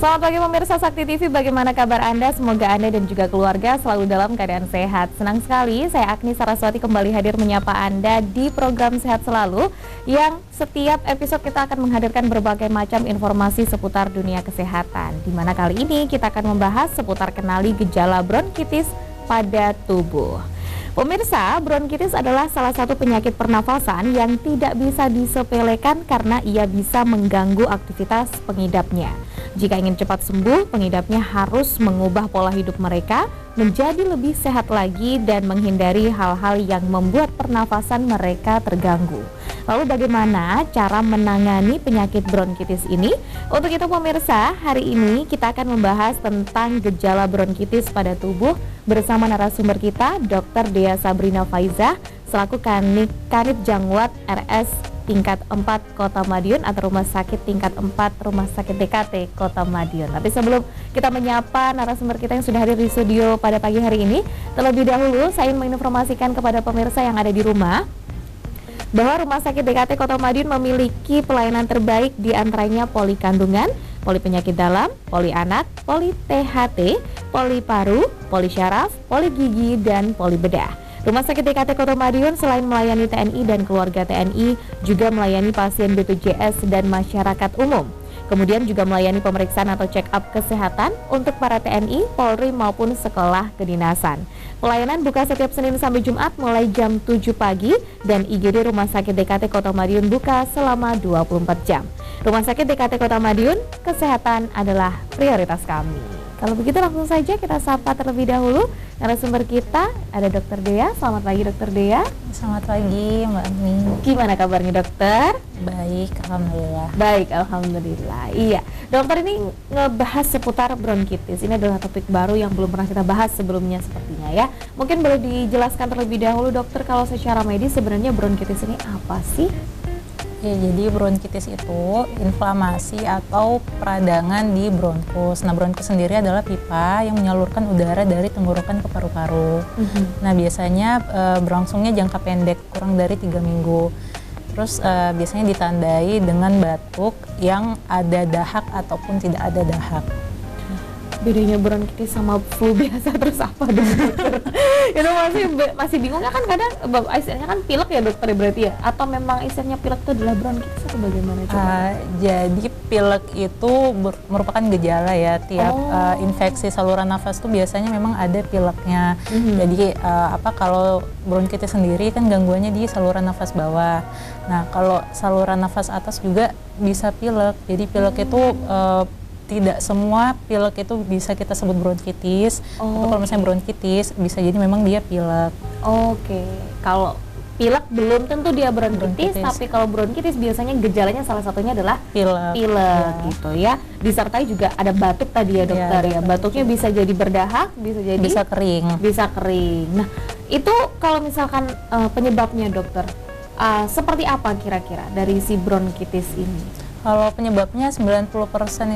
Selamat pagi pemirsa Sakti TV, bagaimana kabar Anda? Semoga Anda dan juga keluarga selalu dalam keadaan sehat. Senang sekali, saya Agni Saraswati kembali hadir menyapa Anda di program Sehat Selalu, yang setiap episode kita akan menghadirkan berbagai macam informasi seputar dunia kesehatan. Di mana kali ini kita akan membahas seputar kenali gejala bronkitis pada tubuh. Pemirsa, bronkitis adalah salah satu penyakit pernafasan yang tidak bisa disepelekan karena ia bisa mengganggu aktivitas pengidapnya. Jika ingin cepat sembuh, pengidapnya harus mengubah pola hidup mereka menjadi lebih sehat lagi dan menghindari hal-hal yang membuat pernafasan mereka terganggu. Lalu bagaimana cara menangani penyakit bronkitis ini? Untuk itu pemirsa, hari ini kita akan membahas tentang gejala bronkitis pada tubuh bersama narasumber kita, Dr. Dea Sabrina Faiza, selaku Kanit Jangwat RS tingkat 4 Kota Madiun atau Rumah Sakit tingkat 4 Rumah Sakit DKT Kota Madiun. Tapi sebelum kita menyapa narasumber kita yang sudah hadir di studio pada pagi hari ini, terlebih dahulu saya ingin menginformasikan kepada pemirsa yang ada di rumah bahwa Rumah Sakit DKT Kota Madiun memiliki pelayanan terbaik, di antaranya poli kandungan, poli penyakit dalam, poli anak, poli THT, poli paru, poli syaraf, poli gigi, dan poli bedah. Rumah Sakit DKT Kota Madiun selain melayani TNI dan keluarga TNI, juga melayani pasien BPJS dan masyarakat umum. Kemudian juga melayani pemeriksaan atau check up kesehatan untuk para TNI, Polri maupun sekolah kedinasan. Pelayanan buka setiap Senin sampai Jumat mulai jam 7 pagi dan IGD Rumah Sakit DKT Kota Madiun buka selama 24 jam. Rumah Sakit DKT Kota Madiun, kesehatan adalah prioritas kami. Kalau begitu langsung saja kita sapa terlebih dahulu narasumber kita, ada Dr. Dea. Selamat pagi Dr. Dea. Selamat pagi Mbak Agni. Gimana kabarnya dokter? Baik, alhamdulillah. Baik, alhamdulillah. Iya, dokter ini ngebahas seputar bronkitis. Ini adalah topik baru yang belum pernah kita bahas sebelumnya sepertinya ya. Mungkin boleh dijelaskan terlebih dahulu dokter, kalau secara medis sebenarnya bronkitis ini apa sih? Ya, jadi bronkitis itu inflamasi atau peradangan di bronkus. Nah, bronkus sendiri adalah pipa yang menyalurkan udara dari tenggorokan ke paru-paru. Nah, biasanya berlangsungnya jangka pendek, kurang dari 3 minggu. Terus biasanya ditandai dengan batuk yang ada dahak ataupun tidak ada dahak. Bedanya bronkitis sama flu biasa terus apa dong dokter? Itu masih bingung ya kan, kadang istilahnya kan pilek ya dokter berarti ya, atau memang istilahnya pilek itu adalah bronkitis atau bagaimana coba? Jadi pilek itu merupakan gejala ya, tiap infeksi saluran nafas itu biasanya memang ada pileknya. Jadi kalau bronkitis sendiri kan gangguannya di saluran nafas bawah. Nah, kalau saluran nafas atas juga bisa pilek. Jadi pilek itu tidak semua pilek itu bisa kita sebut bronkitis. Atau kalau misalnya bronkitis bisa jadi memang dia pilek. Oke. Kalau pilek belum tentu dia bronkitis, tapi kalau bronkitis biasanya gejalanya salah satunya adalah pilek gitu ya. Disertai juga ada batuk tadi ya dokter ya. Batuknya bisa jadi berdahak, bisa jadi bisa kering. Nah, itu kalau misalkan penyebabnya dokter, seperti apa kira-kira dari si bronkitis ini? Kalau penyebabnya 90%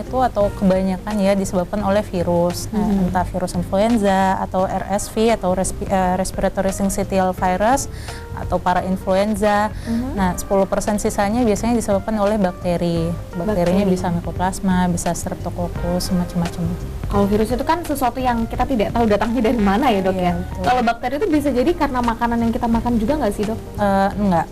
itu atau kebanyakan ya disebabkan oleh virus. Nah, entah virus influenza atau RSV atau respiratory syncytial virus atau parainfluenza. Nah, 10% sisanya biasanya disebabkan oleh bakteri. Bakterinya bisa Mycoplasma, bisa Streptococcus, macam-macam. Kalau virus itu kan sesuatu yang kita tidak tahu datangnya dari mana ya dok ya. Kalau bakteri itu bisa jadi karena makanan yang kita makan juga nggak sih dok? Enggak.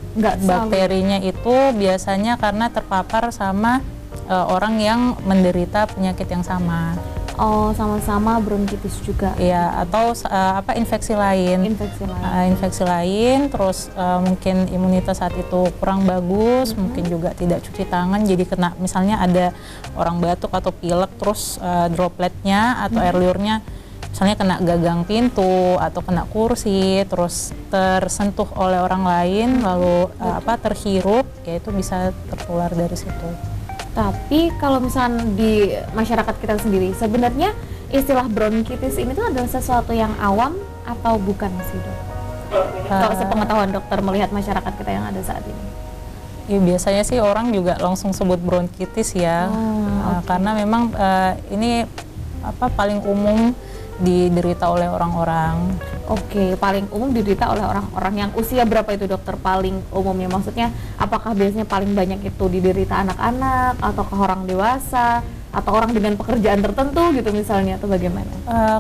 Bakterinya itu biasanya karena terpapar sama orang yang menderita penyakit yang sama. Oh, sama-sama bronkitis juga. Iya, atau infeksi lain. Infeksi lain, terus mungkin imunitas saat itu kurang bagus, mungkin juga tidak cuci tangan, jadi kena misalnya ada orang batuk atau pilek, terus dropletnya atau air liurnya misalnya kena gagang pintu atau kena kursi, terus tersentuh oleh orang lain, lalu terhirup, ya itu bisa tertular dari situ. Tapi kalau misalnya di masyarakat kita sendiri, sebenarnya istilah bronkitis ini tuh adalah sesuatu yang awam atau bukan sih dok? Kalau sepengetahuan dokter melihat masyarakat kita yang ada saat ini. Ya, biasanya sih orang juga langsung sebut bronkitis ya, karena memang ini paling umum diderita oleh orang-orang. Oke, paling umum diderita oleh orang-orang yang usia berapa itu dokter paling umumnya? Maksudnya apakah biasanya paling banyak itu diderita anak-anak ataukah orang dewasa atau orang dengan pekerjaan tertentu gitu misalnya, atau bagaimana?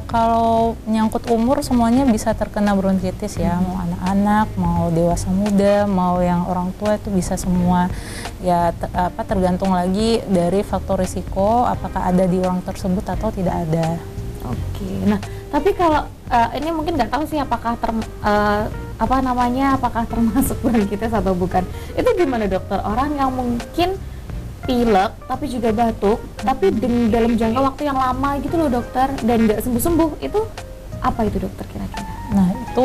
Kalau nyangkut umur semuanya bisa terkena bronkitis ya, mau anak-anak, mau dewasa muda, mau yang orang tua itu bisa semua. Ya tergantung lagi dari faktor risiko apakah ada di orang tersebut atau tidak ada. Oke. Nah, tapi kalau ini mungkin nggak tahu sih apakah apakah termasuk bronkitis atau bukan. Itu gimana dokter? Orang yang mungkin pilek tapi juga batuk, tapi dalam jangka waktu yang lama gitu loh dokter, dan nggak sembuh-sembuh, itu apa itu dokter kira-kira? Nah itu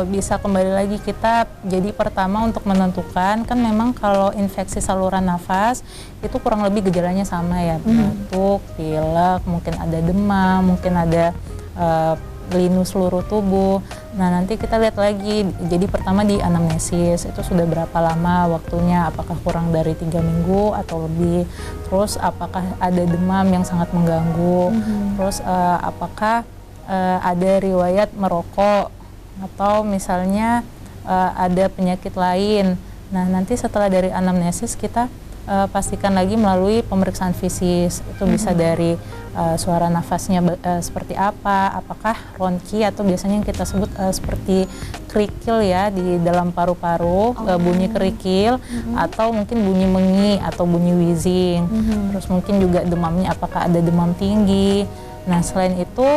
bisa kembali lagi kita jadi pertama untuk menentukan, kan memang kalau infeksi saluran nafas itu kurang lebih gejalanya sama ya, batuk, pilek, mungkin ada demam, mungkin ada linu seluruh tubuh. Nah nanti kita lihat lagi, jadi pertama di anamnesis itu sudah berapa lama waktunya, apakah kurang dari 3 minggu atau lebih, terus apakah ada demam yang sangat mengganggu, terus apakah ada riwayat merokok atau misalnya ada penyakit lain. Nah nanti setelah dari anamnesis kita pastikan lagi melalui pemeriksaan fisis, itu bisa dari suara nafasnya seperti apa, apakah ronki atau biasanya yang kita sebut seperti kerikil ya di dalam paru-paru, bunyi kerikil, atau mungkin bunyi mengi atau bunyi wheezing. Terus mungkin juga demamnya apakah ada demam tinggi. Nah selain itu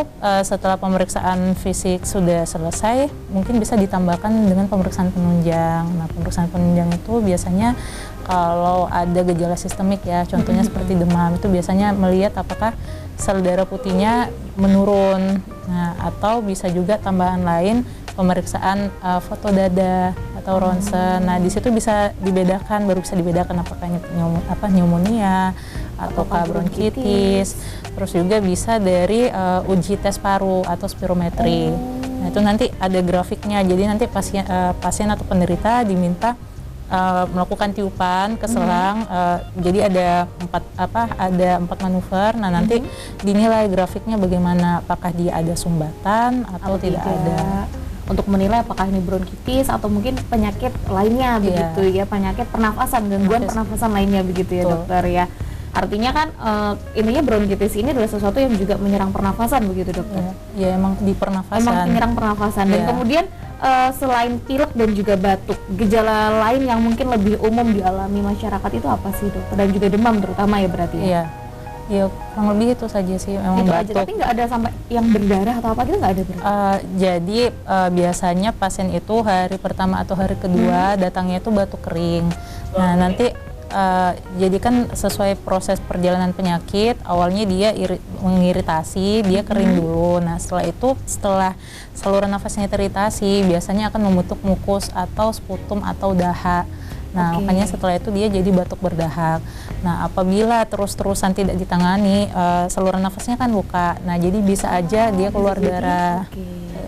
setelah pemeriksaan fisik sudah selesai, mungkin bisa ditambahkan dengan pemeriksaan penunjang. Nah pemeriksaan penunjang itu biasanya kalau ada gejala sistemik ya, contohnya seperti demam, itu biasanya melihat apakah sel darah putihnya menurun. Nah atau bisa juga tambahan lain pemeriksaan foto dada atau ronsen. Nah di situ bisa dibedakan, baru bisa dibedakan apakah pneumonia atau bronkitis. Terus juga bisa dari uji tes paru atau spirometri. Nah itu nanti ada grafiknya. Jadi nanti pasien atau penderita diminta melakukan tiupan ke selang. Jadi ada empat manuver. Nah nanti dinilai grafiknya bagaimana, apakah dia ada sumbatan atau tidak ada. Untuk menilai apakah ini bronkitis atau mungkin penyakit lainnya begitu ya, penyakit pernafasan, gangguan pernafasan lainnya begitu ya dokter ya. Artinya kan ininya bronkitis ini adalah sesuatu yang juga menyerang pernafasan begitu dokter? Ya emang di pernafasan. Emang menyerang pernafasan. Dan kemudian selain pilek dan juga batuk, gejala lain yang mungkin lebih umum dialami masyarakat itu apa sih dokter? Dan juga demam terutama ya berarti ya? Iya, kurang lebih itu saja sih, memang itu batuk. Aja, tapi nggak ada sampai yang berdarah atau apa gitu, nggak ada berarti? Jadi biasanya pasien itu hari pertama atau hari kedua datangnya itu batuk kering. Nah nanti jadi kan sesuai proses perjalanan penyakit, awalnya dia mengiritasi, dia kering dulu. Nah setelah saluran nafasnya teriritasi, biasanya akan membentuk mukus atau sputum atau dahak. Nah makanya setelah itu dia jadi batuk berdahak. Nah apabila terus-terusan tidak ditangani, saluran nafasnya kan luka. Nah jadi bisa aja dia keluar darah.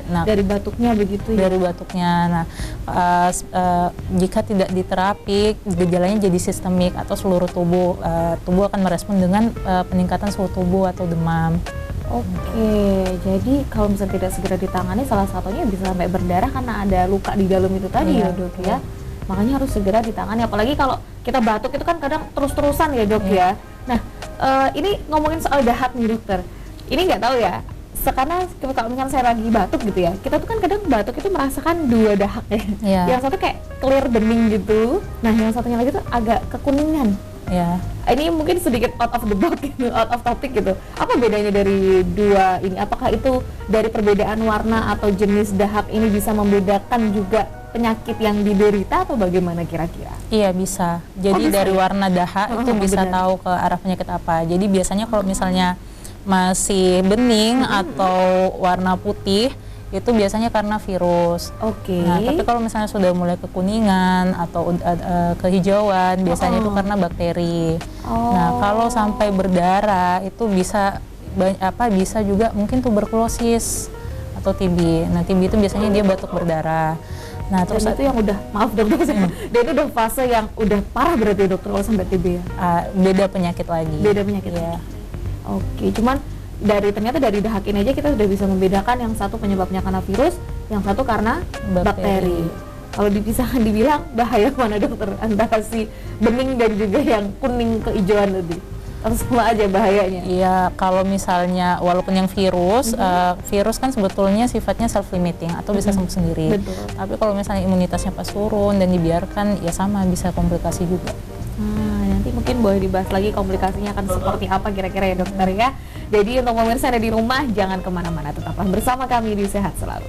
Nah, dari batuknya begitu ya? Dari batuknya. Nah jika tidak diterapi, gejalanya jadi sistemik atau seluruh tubuh. Tubuh akan merespon dengan peningkatan suhu tubuh atau demam. Jadi kalau misalnya tidak segera ditangani, salah satunya bisa sampai berdarah karena ada luka di dalam itu tadi ya dok ya. Makanya harus segera ditangani, apalagi kalau kita batuk itu kan kadang terus-terusan ya dok ya. Nah ini ngomongin soal dahak nih dokter, ini nggak tahu ya, karena kalau misalnya saya lagi batuk gitu ya, kita tuh kan kadang batuk itu merasakan dua dahak ya. Yang satu kayak clear bening gitu, nah yang satunya lagi tuh agak kekuningan. Ini mungkin sedikit out of the box gitu, out of topic gitu. Apa bedanya dari dua ini? Apakah itu dari perbedaan warna atau jenis dahak ini bisa membedakan juga penyakit yang diderita atau bagaimana kira-kira? Iya bisa. Jadi dari warna dahak itu bisa tahu ke arah penyakit apa. Jadi biasanya kalau misalnya masih bening atau warna putih, itu biasanya karena virus. Nah, tapi kalau misalnya sudah mulai kekuningan atau kehijauan, biasanya itu karena bakteri. Nah, kalau sampai berdarah itu bisa bisa juga mungkin tuberkulosis atau TB. Nah, TB itu biasanya dia batuk berdarah. Nah, terus itu yang udah, maaf dokter, dan itu udah fase yang udah parah berarti dokter kalau sampai TB ya? Beda penyakit lagi. Beda penyakit ya. Cuman ternyata dari dahak ini aja kita sudah bisa membedakan yang satu penyebabnya karena virus, yang satu karena bakteri. Kalau dipisahkan dibilang bahaya mana dokter antara si bening dan juga yang kuning kehijauan tadi? Atau sama aja bahayanya? Iya, kalau misalnya walaupun yang virus, virus kan sebetulnya sifatnya self-limiting atau bisa sembuh sendiri. Betul. Tapi kalau misalnya imunitasnya pas turun dan dibiarkan, ya sama bisa komplikasi juga. Nanti mungkin boleh dibahas lagi komplikasinya akan seperti apa kira-kira ya dokter ya. Jadi untuk pemirsa ada di rumah, jangan kemana-mana, tetaplah bersama kami di Sehat Selalu.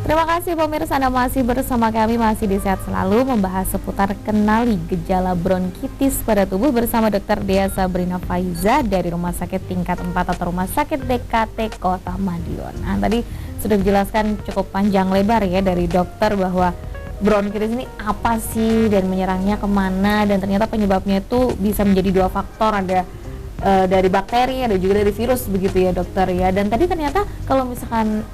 Terima kasih pemirsa, Anda masih bersama kami, masih di Sehat Selalu, membahas seputar kenali gejala bronkitis pada tubuh bersama Dr. Dea Sabrina Faiza dari Rumah Sakit Tingkat 4 atau Rumah Sakit DKT Kota Madiun. Nah, tadi sudah dijelaskan cukup panjang lebar ya dari dokter bahwa bronkitis ini apa sih dan menyerangnya kemana, dan ternyata penyebabnya itu bisa menjadi dua faktor, ada dari bakteri, ada juga dari virus begitu ya dokter ya. Dan tadi ternyata kalau misalkan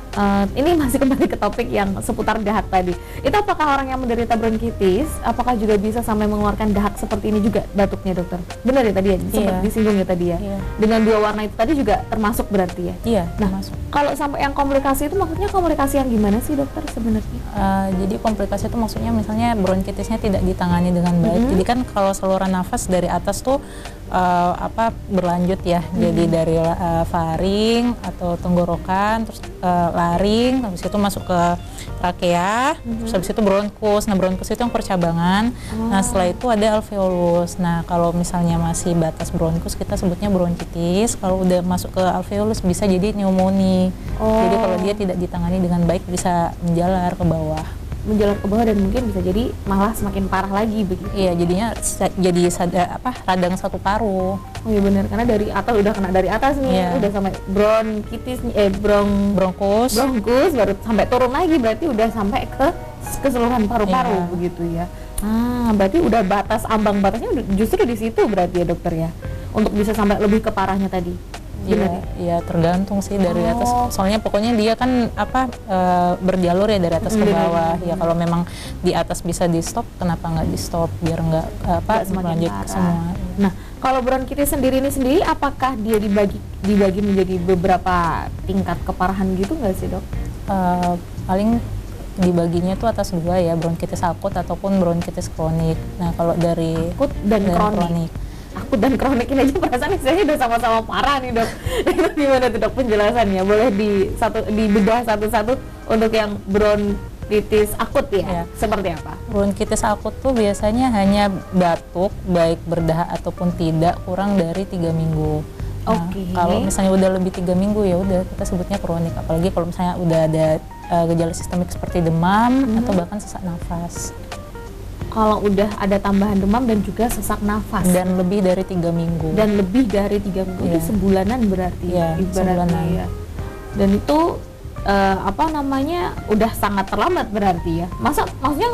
ini masih kembali ke topik yang seputar dahak tadi, itu apakah orang yang menderita bronkitis apakah juga bisa sampai mengeluarkan dahak seperti ini juga batuknya dokter? Benar ya tadi ya, sempat disinggung ya tadi ya. Dengan dua warna itu tadi juga termasuk berarti ya? Iya, nah termasuk. Kalau sampai yang komplikasi itu maksudnya komplikasi yang gimana sih dokter sebenarnya? Jadi komplikasi itu maksudnya misalnya bronkitisnya tidak ditangani dengan baik. Jadi kan kalau saluran nafas dari atas tuh berlanjut ya, jadi dari faring atau tenggorokan, terus laring, habis itu masuk ke trakea, terus habis itu bronkus. Nah, bronkus itu yang percabangan. Nah, setelah itu ada alveolus. Nah, kalau misalnya masih batas bronkus kita sebutnya bronkitis. Kalau udah masuk ke alveolus bisa jadi pneumonia. Jadi kalau dia tidak ditangani dengan baik bisa menjalar ke bawah. Menjalar ke bawah dan mungkin bisa jadi malah semakin parah lagi begitu. Iya, jadinya jadi radang satu paru. Oh iya benar, karena dari atas udah kena dari atas nih, udah sampai bronkitis nih, bronkus baru sampai turun lagi, berarti udah sampai ke keseluruhan paru-paru begitu ya. Berarti udah ambang batasnya justru di situ berarti ya dokter ya, untuk bisa sampai lebih ke parahnya tadi. Iya, tergantung sih dari atas. Soalnya pokoknya dia kan berjalur ya dari atas ke bawah. Ya kalau memang di atas bisa di stop, kenapa nggak di stop biar nggak lanjut ke semua. Nah, kalau bronkitis sendiri apakah dia dibagi menjadi beberapa tingkat keparahan gitu nggak sih dok? Paling dibaginya tuh atas dua ya, bronkitis akut ataupun bronkitis kronik. Nah, kalau dari akut dan kronik. Akut dan kronik ini aja perasaan istilahnya udah sama-sama parah nih dok. Gimana tuh dok penjelasannya? Boleh dibedah satu-satu untuk yang bronkitis akut ya? Seperti apa? Bronkitis akut tuh biasanya hanya batuk, baik berdahak ataupun tidak, kurang dari 3 minggu. Nah, kalau misalnya udah lebih 3 minggu ya udah kita sebutnya kronik. Apalagi kalau misalnya udah ada gejala sistemik seperti demam atau bahkan sesak nafas. Kalau udah ada tambahan demam dan juga sesak nafas dan lebih dari 3 minggu itu sebulanan berarti ibaratnya ya. Dan itu udah sangat terlambat berarti ya. Maksudnya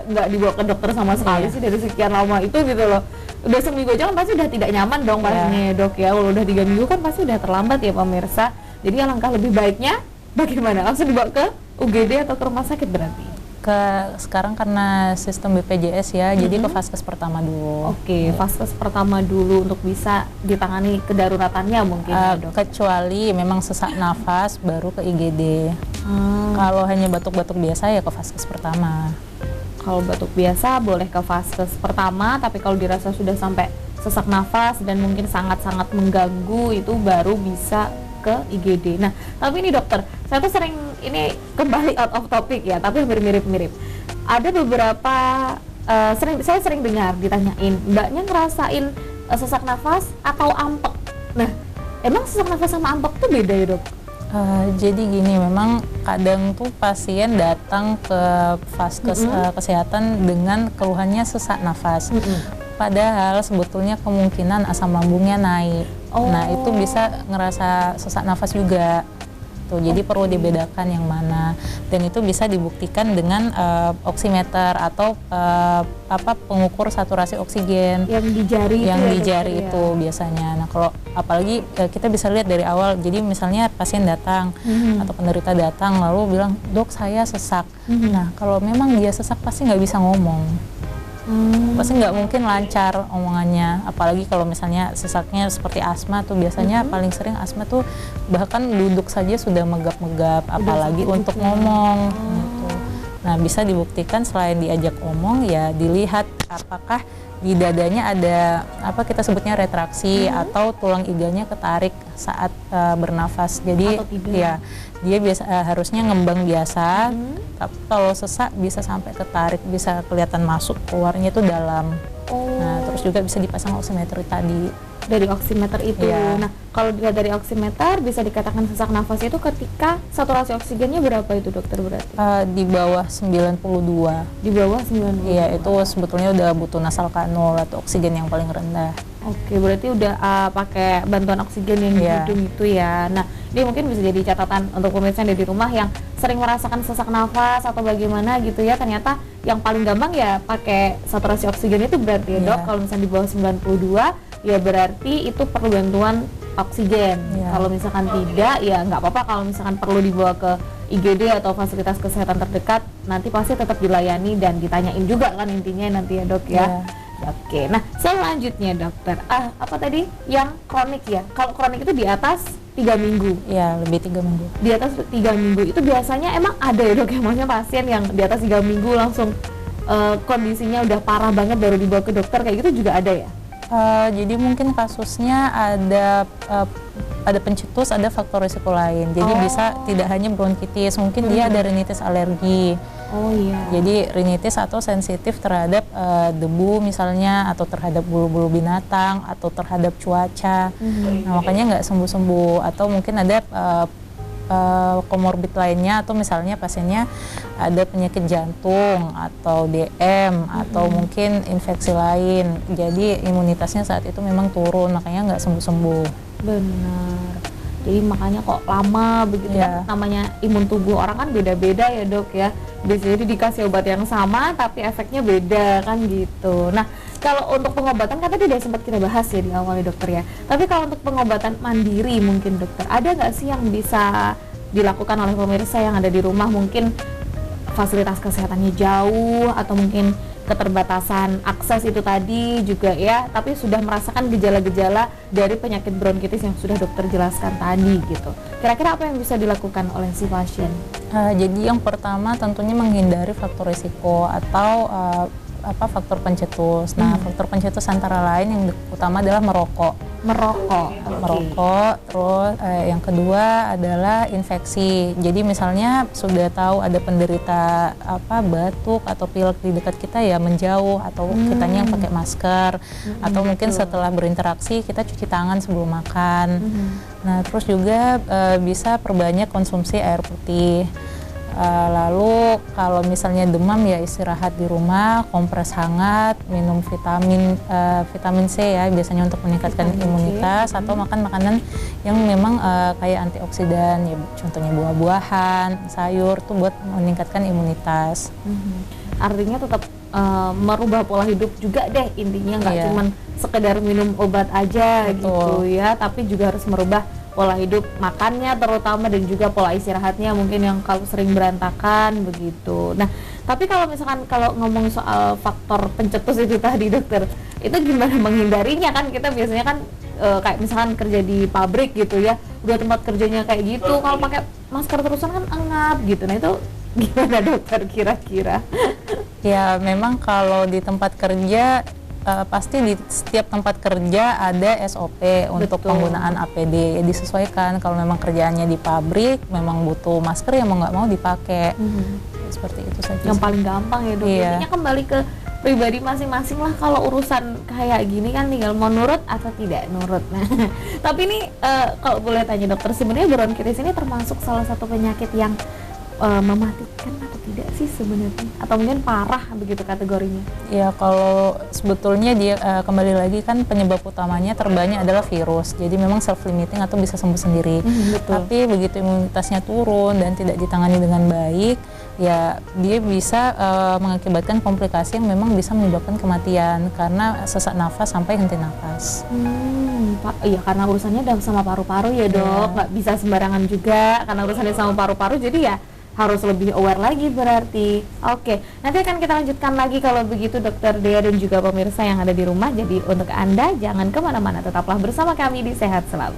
nggak dibawa ke dokter sama sekali sih dari sekian lama itu gitu loh. Udah seminggu aja kan pasti udah tidak nyaman dong pastinya dok ya. Kalau udah 3 minggu kan pasti udah terlambat ya pemirsa. Jadi alangkah lebih baiknya bagaimana? Langsung dibawa ke UGD atau ke rumah sakit berarti? Sekarang karena sistem BPJS ya, jadi ke vaskes pertama dulu. Vaskes pertama dulu untuk bisa ditangani kedaruratannya mungkin ya, dok. Kecuali memang sesak nafas baru ke IGD. Kalau hanya batuk-batuk biasa ya ke vaskes pertama. Kalau batuk biasa boleh ke vaskes pertama, tapi kalau dirasa sudah sampai sesak nafas dan mungkin sangat-sangat mengganggu itu baru bisa ke IGD. Nah, tapi ini dokter, saya tuh sering, ini kembali out of topic ya, tapi hampir mirip-mirip. Ada beberapa, saya sering dengar ditanyain, mbaknya ngerasain sesak nafas atau ampek. Nah, emang sesak nafas sama ampek tuh beda ya dok? Jadi gini, memang kadang tuh pasien datang ke vaskes kesehatan dengan keluhannya sesak nafas. Padahal sebetulnya kemungkinan asam lambungnya naik. Nah, itu bisa ngerasa sesak nafas juga. Jadi perlu dibedakan yang mana. Dan itu bisa dibuktikan dengan oximeter atau pengukur saturasi oksigen yang di jari itu biasanya. Nah, kalau apalagi kita bisa lihat dari awal. Jadi misalnya pasien datang atau penderita datang lalu bilang, "Dok, saya sesak." Nah, kalau memang dia sesak pasti nggak bisa ngomong. Pasti nggak mungkin lancar omongannya, apalagi kalau misalnya sesaknya seperti asma tuh biasanya paling sering asma tuh bahkan duduk saja sudah megap-megap, apalagi untuk ngomong gitu. Nah, bisa dibuktikan selain diajak omong ya dilihat apakah di dadanya ada apa kita sebutnya retraksi atau tulang iganya ketarik saat bernafas. Jadi ya dia biasa harusnya ngembang biasa, tapi kalau sesak bisa sampai ketarik, bisa kelihatan masuk keluarnya itu dalam. Nah, terus juga bisa dipasang oximeter tadi. Dari oximeter itu. Iya. Nah, kalau dilihat dari oximeter bisa dikatakan sesak nafas itu ketika saturasi oksigennya berapa itu dokter berarti? Di bawah 92. Di bawah 92. Iya, itu sebetulnya udah butuh nasal kanul atau oksigen yang paling rendah. Oke, berarti udah pakai bantuan oksigen yang di hidung itu ya. Nah, ini mungkin bisa jadi catatan untuk pemirsa yang ada di rumah yang sering merasakan sesak nafas atau bagaimana gitu ya. Ternyata yang paling gampang ya pakai saturasi oksigen itu berarti ya, Dok. Kalau misalnya di bawah 92 ya berarti itu perlu bantuan oksigen. Kalau misalkan tidak ya nggak apa-apa, kalau misalkan perlu dibawa ke IGD atau fasilitas kesehatan terdekat nanti pasti tetap dilayani dan ditanyain juga kan intinya nanti ya, Dok ya. Oke, nah selanjutnya dokter, apa tadi yang kronik ya? Kalau kronik itu di atas 3 minggu. Ya, lebih 3 minggu. Di atas 3 minggu itu biasanya emang ada ya, Dok, ya, maksudnya pasien yang di atas 3 minggu langsung kondisinya udah parah banget baru dibawa ke dokter kayak gitu juga ada ya? Jadi mungkin kasusnya ada pencetus, ada faktor risiko lain. Jadi bisa tidak hanya bronkitis, mungkin dia ada rinitis alergi. Jadi rinitis atau sensitif terhadap debu misalnya, atau terhadap bulu-bulu binatang, atau terhadap cuaca. Nah, makanya nggak sembuh-sembuh. Atau mungkin ada komorbid lainnya, atau misalnya pasiennya ada penyakit jantung atau DM atau mungkin infeksi lain, jadi imunitasnya saat itu memang turun, makanya nggak sembuh-sembuh. Benar, jadi makanya kok lama begitu kan, namanya imun tubuh orang kan beda-beda ya, Dok ya. Biasanya dikasih obat yang sama tapi efeknya beda kan gitu. Nah, kalau untuk pengobatan kan tadi udah sempat kita bahas ya di awal ya, Dokter ya. Tapi kalau untuk pengobatan mandiri mungkin, Dokter, ada nggak sih yang bisa dilakukan oleh pemirsa yang ada di rumah, mungkin fasilitas kesehatannya jauh atau mungkin keterbatasan akses itu tadi juga ya, tapi sudah merasakan gejala-gejala dari penyakit bronkitis yang sudah dokter jelaskan tadi gitu. Kira-kira apa yang bisa dilakukan oleh si pasien? Jadi yang pertama tentunya menghindari faktor risiko atau faktor pencetus. Nah, faktor pencetus antara lain yang utama adalah merokok. Merokok, terus yang kedua adalah infeksi. Jadi misalnya sudah tahu ada penderita batuk atau pilek di dekat kita ya menjauh, atau kitanya yang pakai masker, atau mungkin setelah berinteraksi kita cuci tangan sebelum makan. Nah, terus juga bisa perbanyak konsumsi air putih. Lalu kalau misalnya demam ya istirahat di rumah, kompres hangat, minum vitamin C ya biasanya untuk meningkatkan imunitas, atau makan makanan yang memang kayak antioksidan ya, contohnya buah-buahan, sayur tuh buat meningkatkan imunitas. Artinya tetap merubah pola hidup juga deh intinya, nggak cuman sekedar minum obat aja gitu ya, tapi juga harus merubah pola hidup makannya terutama, dan juga pola istirahatnya mungkin yang kalau sering berantakan begitu. Nah, tapi kalau misalkan kalau ngomong soal faktor pencetus itu tadi, Dokter, itu gimana menghindarinya? Kan kita biasanya kan kayak misalkan kerja di pabrik gitu ya, udah tempat kerjanya kayak gitu, kalau pakai masker terusan kan engap gitu. Nah, itu gimana, Dokter, kira-kira? Ya, memang kalau di tempat kerja pasti di setiap tempat kerja ada SOP untuk penggunaan APD, ya disesuaikan. Kalau memang kerjaannya di pabrik memang butuh masker, ya mau nggak mau dipakai. Seperti itu saja. Yang paling gampang ya, Dok. Intinya kembali ke pribadi masing-masing lah. Kalau urusan kayak gini kan tinggal mau nurut atau tidak nurut. Nah, tapi ini kalau boleh tanya, Dokter, sebenarnya bronkitis ini termasuk salah satu penyakit yang mematikan atau tidak sih sebenarnya, atau mungkin parah begitu kategorinya? Ya, kalau sebetulnya dia kembali lagi kan penyebab utamanya terbanyak adalah virus, jadi memang self limiting atau bisa sembuh sendiri. Tapi begitu imunitasnya turun dan tidak ditangani dengan baik, ya dia bisa mengakibatkan komplikasi yang memang bisa menyebabkan kematian karena sesak nafas sampai henti nafas. Iya, karena urusannya sama paru-paru ya, Dok. Nggak bisa sembarangan juga karena urusannya sama paru-paru, jadi ya harus lebih aware lagi berarti. Oke, nanti akan kita lanjutkan lagi kalau begitu, Dokter Dea dan juga pemirsa yang ada di rumah. Jadi untuk Anda jangan kemana-mana, tetaplah bersama kami di Sehat Selalu.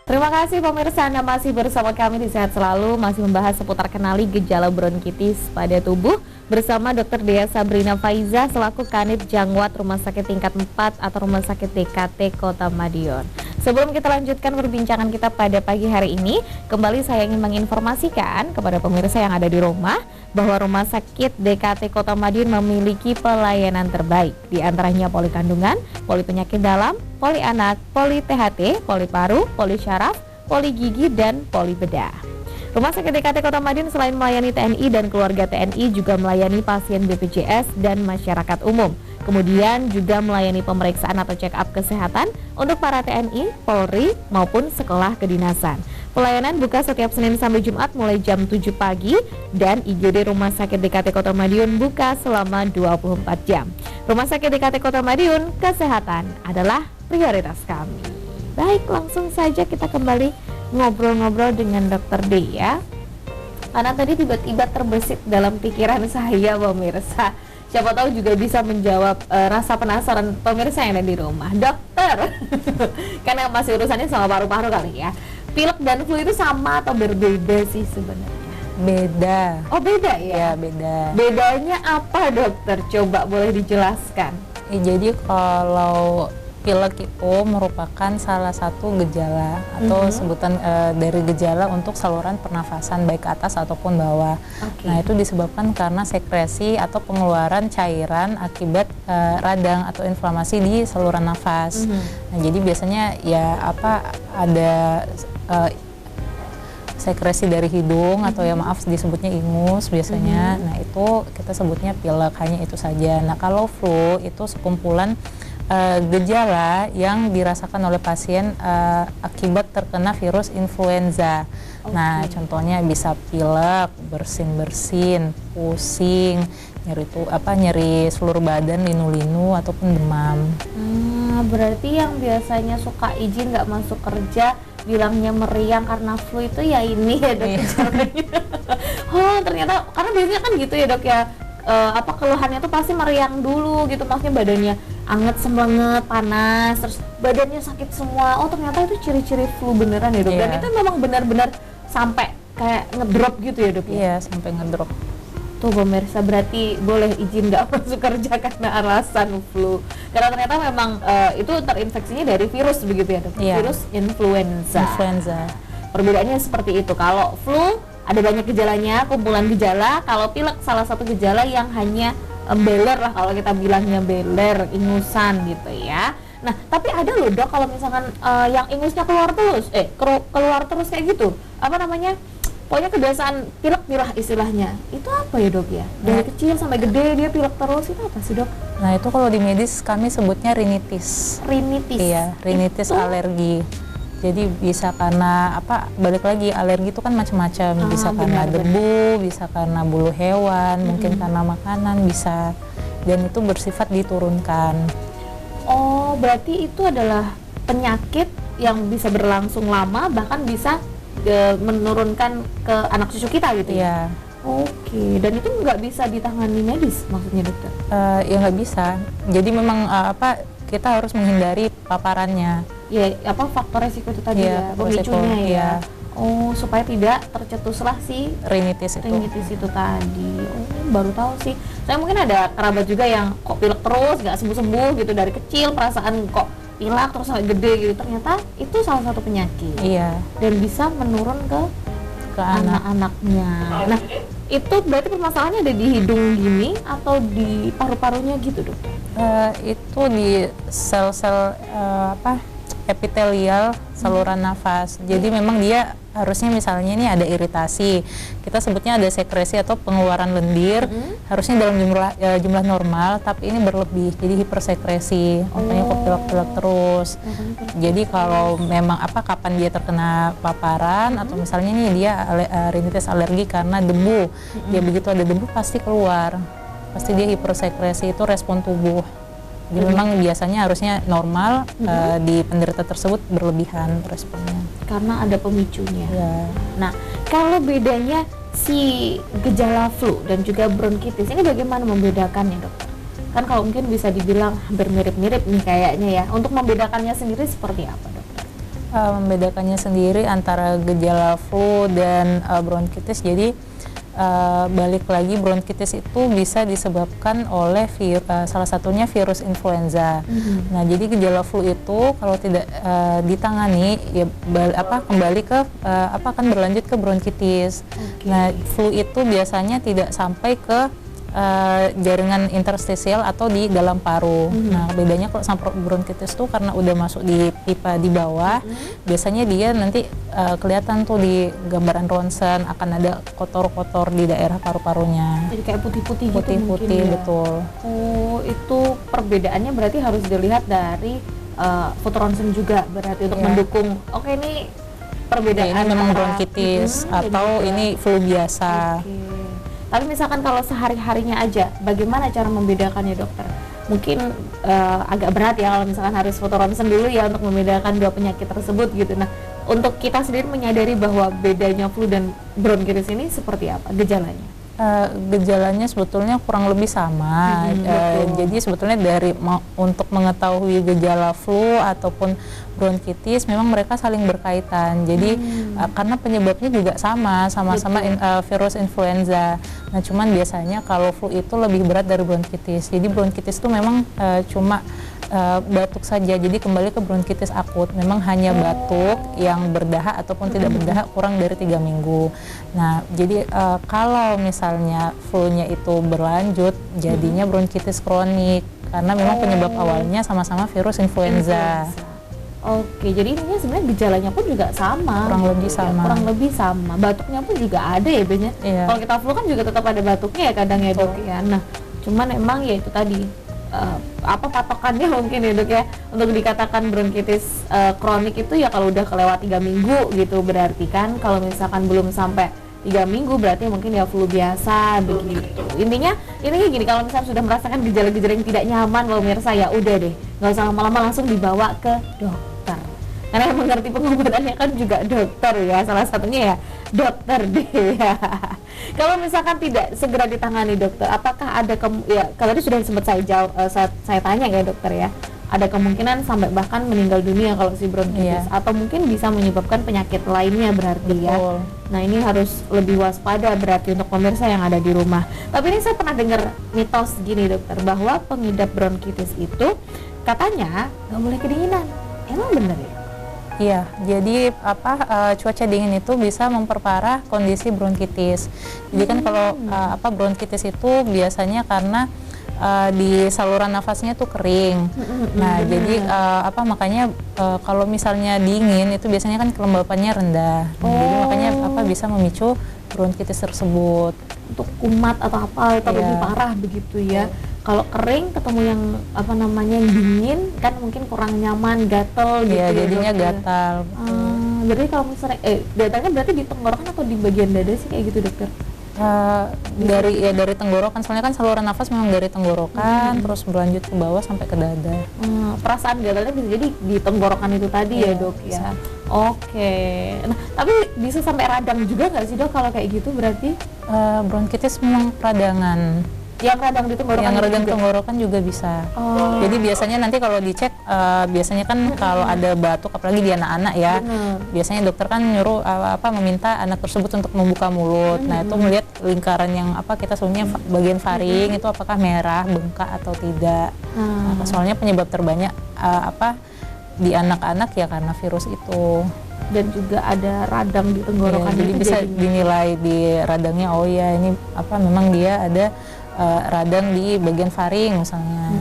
Terima kasih pemirsa, Anda masih bersama kami di Sehat Selalu, masih membahas seputar kenali gejala bronkitis pada tubuh bersama Dr. Dea Sabrina Faiza selaku Kanit Jangwat Rumah Sakit Tingkat 4 atau Rumah Sakit DKT Kota Madiun. Sebelum kita lanjutkan perbincangan kita pada pagi hari ini, kembali saya ingin menginformasikan kepada pemirsa yang ada di rumah bahwa Rumah Sakit DKT Kota Madiun memiliki pelayanan terbaik, di antaranya poli kandungan, poli penyakit dalam, poli anak, poli THT, poli paru, poli syaraf, poli gigi, dan poli bedah. Rumah Sakit DKT Kota Madiun selain melayani TNI dan keluarga TNI juga melayani pasien BPJS dan masyarakat umum. Kemudian juga melayani pemeriksaan atau check up kesehatan untuk para TNI, Polri maupun sekolah kedinasan. Pelayanan buka setiap Senin sampai Jumat mulai jam 7 pagi dan IGD Rumah Sakit DKT Kota Madiun buka selama 24 jam. Rumah Sakit DKT Kota Madiun, kesehatan adalah prioritas kami. Baik, langsung saja kita kembali ngobrol-ngobrol dengan Dr. Dea. Karena tadi tiba-tiba terbesit dalam pikiran saya, pemirsa. Siapa tahu juga bisa menjawab rasa penasaran pemirsa yang ada di rumah. Dokter, karena masih urusannya sama paru-paru kali ya. Pilek dan flu itu sama atau berbeda sih sebenarnya? Beda. Oh, beda ya? Ya, beda. Bedanya apa, dokter? Coba boleh dijelaskan. Jadi kalau pilek itu merupakan salah satu gejala atau sebutan dari gejala untuk saluran pernafasan baik atas ataupun bawah. Nah, itu disebabkan karena sekresi atau pengeluaran cairan akibat radang atau inflamasi di saluran nafas. Nah, jadi biasanya ya ada sekresi dari hidung atau ya maaf disebutnya ingus biasanya. Nah, itu kita sebutnya pilek, hanya itu saja. Nah, kalau flu itu sekumpulan gejala yang dirasakan oleh pasien akibat terkena virus influenza. Nah, contohnya bisa pilek, bersin-bersin, pusing, nyeri seluruh badan, linu-linu ataupun demam. Berarti yang biasanya suka izin nggak masuk kerja bilangnya meriang karena flu itu ya ini ya, dok. Oh, ternyata karena biasanya kan gitu ya, dok ya. Keluhannya tuh pasti meriang dulu gitu, maksudnya badannya anget, semangat, panas, terus badannya sakit semua. Oh, ternyata itu ciri-ciri flu beneran ya, dok. Dan itu memang benar-benar sampai kayak ngedrop gitu ya, dok? Iya, sampai ngedrop. Tuh pemirsa, berarti boleh izin nggak masuk kerja karena alasan flu, karena ternyata memang itu terinfeksinya dari virus begitu ya, dok? Virus influenza. Perbedaannya seperti itu. Kalau flu ada banyak gejalanya, kumpulan gejala. Kalau pilek salah satu gejala yang hanya beler lah, kalau kita bilangnya beler, ingusan gitu ya. Nah, tapi ada loh, dok, kalau misalkan yang ingusnya keluar terus kayak gitu, pokoknya kebiasaan pilek lah istilahnya. Itu apa ya, dok ya? Dari kecil sampai gede dia pilek terus, itu apa sih, dok? Nah, itu kalau di medis kami sebutnya rinitis. Iya, rinitis alergi. Jadi bisa karena balik lagi, alergi itu kan macam-macam, bisa karena debu, bisa karena bulu hewan, mungkin karena makanan bisa, dan itu bersifat diturunkan. Oh, berarti itu adalah penyakit yang bisa berlangsung lama, bahkan bisa menurunkan ke anak cucu kita gitu ya? Oke, dan itu nggak bisa ditangani medis maksudnya, dokter? Ya nggak bisa, jadi memang kita harus menghindari paparannya. Ya, faktor resiko itu tadi ya, pemicunya ya. Oh, supaya tidak tercetuslah si rinitis itu tadi. Oh, baru tahu sih. Saya mungkin ada kerabat juga yang kok pilek terus, nggak sembuh-sembuh gitu dari kecil, perasaan kok pilek terus sampai gede gitu. Ternyata itu salah satu penyakit. Iya. Dan bisa menurun ke anak-anaknya. Nah, itu berarti permasalahannya ada di hidung gini atau di paru-parunya gitu, dok? Itu di sel-sel epitelial saluran nafas. Jadi memang dia harusnya misalnya ini ada iritasi, kita sebutnya ada sekresi atau pengeluaran lendir, harusnya dalam jumlah normal, tapi ini berlebih, jadi hipersekresi, makanya kok pilek-pilek terus. Jadi kalau memang kapan dia terkena paparan atau misalnya nih dia rinitis alergi karena debu, dia begitu ada debu pasti keluar, pasti dia hipersekresi, itu respon tubuh. Jadi memang biasanya harusnya normal, di penderita tersebut berlebihan responnya. Karena ada pemicunya. Ya. Nah, kalau bedanya si gejala flu dan juga bronkitis, ini bagaimana membedakannya, dokter? Kan kalau mungkin bisa dibilang hampir mirip-mirip nih kayaknya ya. Untuk membedakannya sendiri seperti apa, dokter? Membedakannya sendiri antara gejala flu dan bronkitis. Jadi balik lagi, bronkitis itu bisa disebabkan oleh salah satunya virus influenza. Nah, jadi gejala flu itu kalau tidak ditangani ya kembali ke akan berlanjut ke bronkitis. Nah, flu itu biasanya tidak sampai ke jaringan interstisial atau di dalam paru. Nah, bedanya kalau sama bronkitis tuh karena udah masuk di pipa di bawah, biasanya dia nanti kelihatan tuh di gambaran ronsen akan ada kotor-kotor di daerah paru-parunya. Jadi kayak putih-putih gitu Putih-putih, mungkin ya? betul. Oh, itu perbedaannya berarti harus dilihat dari foto ronsen juga berarti untuk mendukung. Oke, ini perbedaan ini memang antara bronkitis atau ini flu biasa. Tapi misalkan kalau sehari-harinya aja, bagaimana cara membedakannya dokter? Mungkin agak berat ya kalau misalkan harus foto ronsen dulu ya untuk membedakan dua penyakit tersebut gitu. Nah, untuk kita sendiri menyadari bahwa bedanya flu dan bronkitis ini seperti apa gejalanya? Gejalanya sebetulnya kurang lebih sama. Jadi sebetulnya untuk mengetahui gejala flu ataupun bronkitis memang mereka saling berkaitan. Jadi karena penyebabnya juga sama-sama virus influenza. Nah, cuman biasanya kalau flu itu lebih berat dari bronkitis. Jadi bronkitis itu memang cuma batuk saja, jadi kembali ke bronkitis akut. Memang hanya batuk yang berdahak ataupun tidak berdahak kurang dari 3 minggu. Nah, jadi kalau misalnya flu-nya itu berlanjut, jadinya bronkitis kronik karena memang penyebab awalnya sama-sama virus influenza. Oke, jadi intinya sebenarnya gejalanya pun juga sama. Kurang lebih sama. Kurang lebih sama. Batuknya pun juga ada ya biasanya. Kalau kita flu kan juga tetap ada batuknya ya kadang ya dok ya. Nah, cuman emang ya itu tadi patokannya mungkin ya dok ya untuk dikatakan bronkitis kronik itu ya kalau udah kelewat 3 minggu gitu, berarti kan kalau misalkan belum sampai 3 minggu berarti mungkin ya flu biasa begitu. Intinya gini, kalau misalnya sudah merasakan gejala-gejala yang tidak nyaman pemirsa ya udah deh, nggak usah lama-lama, langsung dibawa ke dokter. Karena yang mengerti pengobatannya kan juga dokter ya, salah satunya ya dokter deh ya. Kalau misalkan tidak segera ditangani dokter, apakah ada kalau tadi sudah sempat saya tanya ya dokter ya, ada kemungkinan sampai bahkan meninggal dunia kalau si bronkitis atau mungkin bisa menyebabkan penyakit lainnya berarti ya. Nah, ini harus lebih waspada berarti untuk pemirsa yang ada di rumah. Tapi ini saya pernah dengar mitos gini dokter, bahwa pengidap bronkitis itu katanya nggak boleh kedinginan. Emang bener ya? Iya, jadi cuaca dingin itu bisa memperparah kondisi bronkitis. Jadi kan kalau bronkitis itu biasanya karena di saluran nafasnya tuh kering. Nah, jadi makanya kalau misalnya dingin itu biasanya kan kelembapannya rendah. Jadi makanya bisa memicu bronkitis tersebut. Untuk kumat atau lebih parah begitu ya. Kalau kering ketemu yang yang dingin kan mungkin kurang nyaman, gatel gitu. Iya, jadinya gatal. Berarti kalau misalnya gatalnya berarti di tenggorokan atau di bagian dada sih kayak gitu dokter? Dari tenggorokan, soalnya kan saluran nafas memang dari tenggorokan terus berlanjut ke bawah sampai ke dada. Perasaan gatalnya bisa jadi di tenggorokan itu tadi ya dok ya. Oke. Nah, tapi bisa sampai radang juga nggak sih dok kalau kayak gitu berarti? Bronkitis memang peradangan. Yang radang di tenggorokan? Yang radang tenggorokan juga bisa. Jadi biasanya nanti kalau dicek, biasanya kan kalau ada batuk, apalagi di anak-anak ya, biasanya dokter kan nyuruh meminta anak tersebut untuk membuka mulut. Nah, itu melihat lingkaran yang kita sebutnya bagian faring itu apakah merah, bengkak atau tidak. Soalnya penyebab terbanyak di anak-anak ya karena virus itu. Dan juga ada radang di tenggorokan. Jadi bisa dinilai di radangnya, oh ya ini memang dia ada radang di bagian faring misalnya.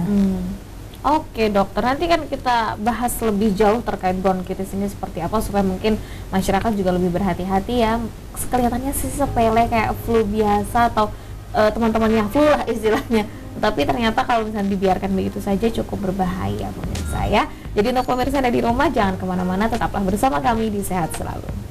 Oke dokter, nanti kan kita bahas lebih jauh terkait bronkitis ini seperti apa supaya mungkin masyarakat juga lebih berhati-hati ya. Kelihatannya sih sepele kayak flu biasa atau teman-teman yang flu lah istilahnya. Tapi ternyata kalau misalnya dibiarkan begitu saja cukup berbahaya pemirsa ya. Jadi untuk pemirsa ada di rumah jangan kemana-mana, tetaplah bersama kami di Sehat Selalu.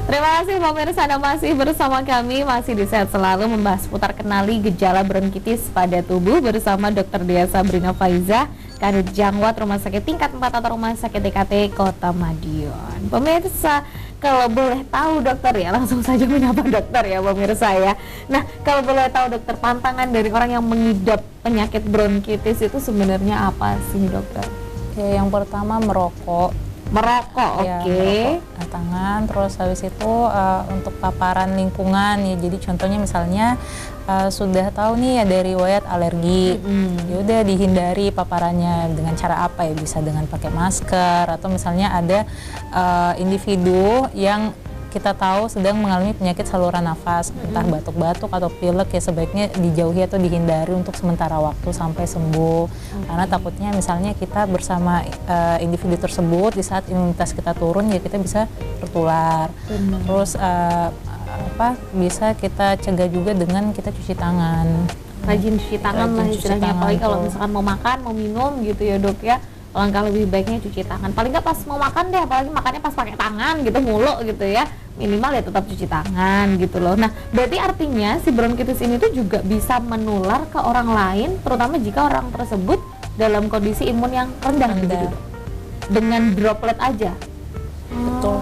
Terima kasih pemirsa Anda masih bersama kami, masih di Sehat Selalu membahas putar kenali gejala bronkitis pada tubuh bersama Dr. Dea Sabrina Faiza, Kanit Jangwat Rumah Sakit Tingkat 4 atau Rumah Sakit DKT Kota Madiun. Pemirsa, kalau boleh tahu dokter ya, langsung saja menyapa dokter ya pemirsa ya. Nah, kalau boleh tahu dokter, pantangan dari orang yang mengidap penyakit bronkitis itu sebenarnya apa sih dokter? Oke, yang pertama merokok. Merokok, Ya, oke. merokok tangan, terus habis itu untuk paparan lingkungan ya, jadi contohnya misalnya sudah tahu nih ada riwayat alergi, ya udah dihindari paparannya dengan cara apa ya, bisa dengan pakai masker, atau misalnya ada individu yang kita tahu sedang mengalami penyakit saluran nafas, entah batuk-batuk atau pilek, ya sebaiknya dijauhi atau dihindari untuk sementara waktu sampai sembuh. Karena takutnya misalnya kita bersama individu tersebut di saat imunitas kita turun, ya kita bisa tertular. Terus bisa kita cegah juga dengan kita cuci tangan. Rajin cuci tangan lah istilahnya, apalagi kalau misalkan mau makan, mau minum gitu ya dok ya, langkah lebih baiknya cuci tangan. Paling nggak pas mau makan deh, apalagi makannya pas pakai tangan gitu mulu gitu ya, minimal ya tetap cuci tangan gitu loh. Nah, berarti artinya si bronkitis ini tuh juga bisa menular ke orang lain, terutama jika orang tersebut dalam kondisi imun yang rendah. Gitu, dengan droplet aja. Betul.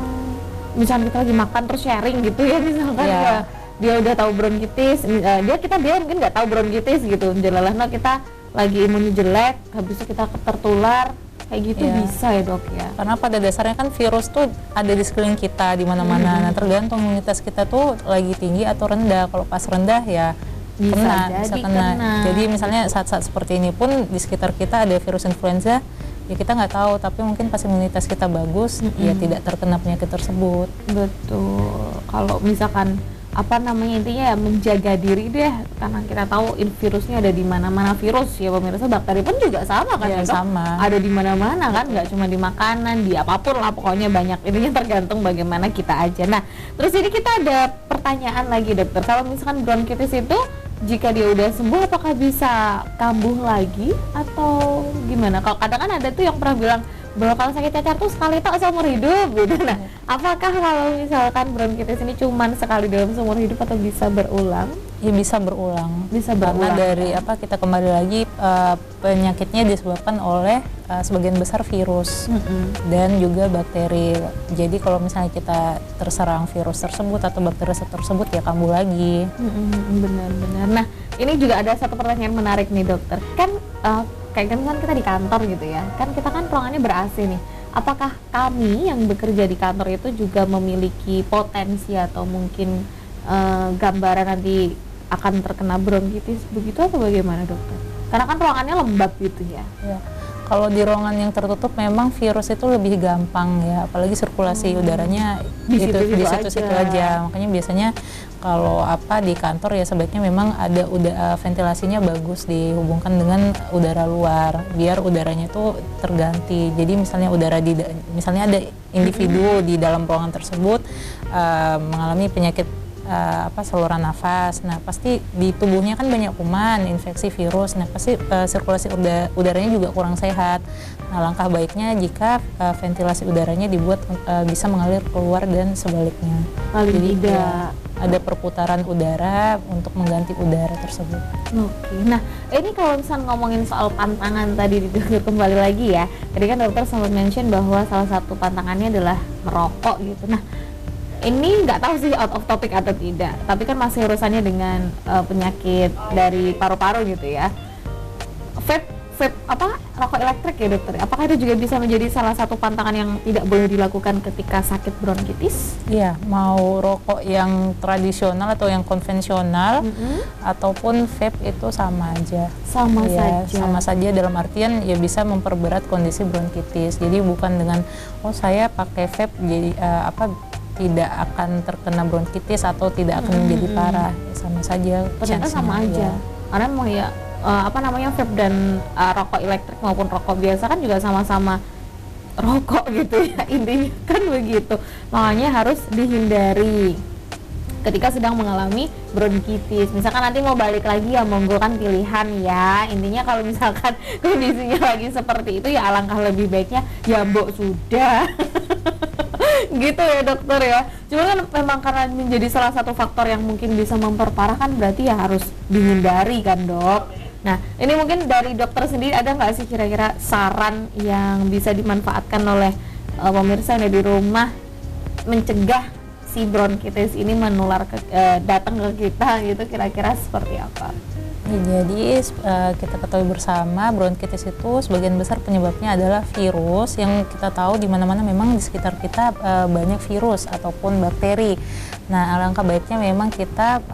Misalnya kita lagi makan terus sharing gitu ya, misalkan ya dia udah tahu bronkitis, dia mungkin nggak tahu bronkitis gitu, jelalahnya kita lagi imunnya jelek, habis itu kita tertular, kayak gitu bisa ya dok ya. Karena pada dasarnya kan virus tuh ada di sekeliling kita di mana-mana. Nah, tergantung imunitas kita tuh lagi tinggi atau rendah. Kalau pas rendah ya bisa kena. Jadi misalnya saat-saat seperti ini pun di sekitar kita ada virus influenza, ya kita nggak tahu, tapi mungkin pas imunitas kita bagus, ya tidak terkena penyakit tersebut. Betul. Kalau misalkan intinya ya menjaga diri deh, karena kita tahu virusnya ada di mana-mana. Virus ya pemirsa, bakteri pun juga sama kan ya, sama. Ada di mana-mana kan, nggak cuma di makanan, di apapun lah pokoknya banyak. Intinya tergantung bagaimana kita aja. Nah, terus ini kita ada pertanyaan lagi dokter, kalau misalkan bronkitis itu jika dia udah sembuh apakah bisa kambuh lagi atau gimana? Kalau kadang kan ada tuh yang pernah bilang bahwa kalau sakit cacar tuh sekali tok seumur hidup gitu. Nah, apakah kalau misalkan bronkitis ini cuman sekali dalam seumur hidup atau bisa berulang? Ya bisa berulang. Bisa berulang. Karena dari kita kembali lagi penyakitnya disebabkan oleh sebagian besar virus dan juga bakteri. Jadi kalau misalnya kita terserang virus tersebut atau bakteri tersebut ya kambuh lagi. Benar-benar. Nah, ini juga ada satu pertanyaan menarik nih dokter. Kan kayak kan kita di kantor gitu ya, kan kita kan ruangannya ber-AC nih. Apakah kami yang bekerja di kantor itu juga memiliki potensi atau mungkin gambaran nanti akan terkena bronkitis begitu atau bagaimana dokter? Karena kan ruangannya lembab gitu ya. Kalau di ruangan yang tertutup memang virus itu lebih gampang ya, apalagi sirkulasi udaranya di situ-situ aja. Makanya biasanya kalau di kantor ya sebaiknya memang ada ventilasinya bagus dihubungkan dengan udara luar biar udaranya itu terganti. Jadi misalnya misalnya ada individu di dalam ruangan tersebut mengalami penyakit saluran nafas. Nah, pasti di tubuhnya kan banyak kuman, infeksi virus. Nah, pasti sirkulasi udaranya juga kurang sehat. Nah, langkah baiknya jika ventilasi udaranya dibuat bisa mengalir keluar dan sebaliknya. Paling Jadi tidak ada perputaran udara untuk mengganti udara tersebut. Oke. Nah, ini kalau misalnya ngomongin soal pantangan tadi kembali lagi ya. Tadi kan dokter sempat mention bahwa salah satu pantangannya adalah merokok gitu. Nah, ini nggak tahu sih out of topic atau tidak, tapi kan masih urusannya dengan penyakit dari paru-paru gitu ya. Vape rokok elektrik ya dokter, apakah itu juga bisa menjadi salah satu pantangan yang tidak boleh dilakukan ketika sakit bronkitis? Iya, mau rokok yang tradisional atau yang konvensional ataupun vape itu sama aja. Sama saja dalam artian ya bisa memperberat kondisi bronkitis. Jadi bukan dengan saya pakai vape jadi tidak akan terkena bronkitis atau tidak akan menjadi parah, sama saja. Ternyata sama aja. Karena mau ya vape dan rokok elektrik maupun rokok biasa kan juga sama-sama rokok gitu ya, intinya kan begitu. Makanya harus dihindari ketika sedang mengalami bronkitis. Misalkan nanti mau balik lagi ya monggo, kan pilihan ya. Intinya kalau misalkan kondisinya lagi seperti itu ya alangkah lebih baiknya ya mbok sudah gitu ya dokter ya. Cuma kan memang karena menjadi salah satu faktor yang mungkin bisa memperparah kan, berarti ya harus dihindari kan dok. Nah, ini mungkin dari dokter sendiri ada nggak sih kira-kira saran yang bisa dimanfaatkan oleh pemirsa yang ada di rumah mencegah si bronkitis ini menular datang ke kita gitu, kira-kira seperti apa? Ya, jadi kita ketahui bersama bronkitis itu sebagian besar penyebabnya adalah virus, yang kita tahu di mana-mana memang di sekitar kita banyak virus ataupun bakteri. Nah, alangkah baiknya memang kita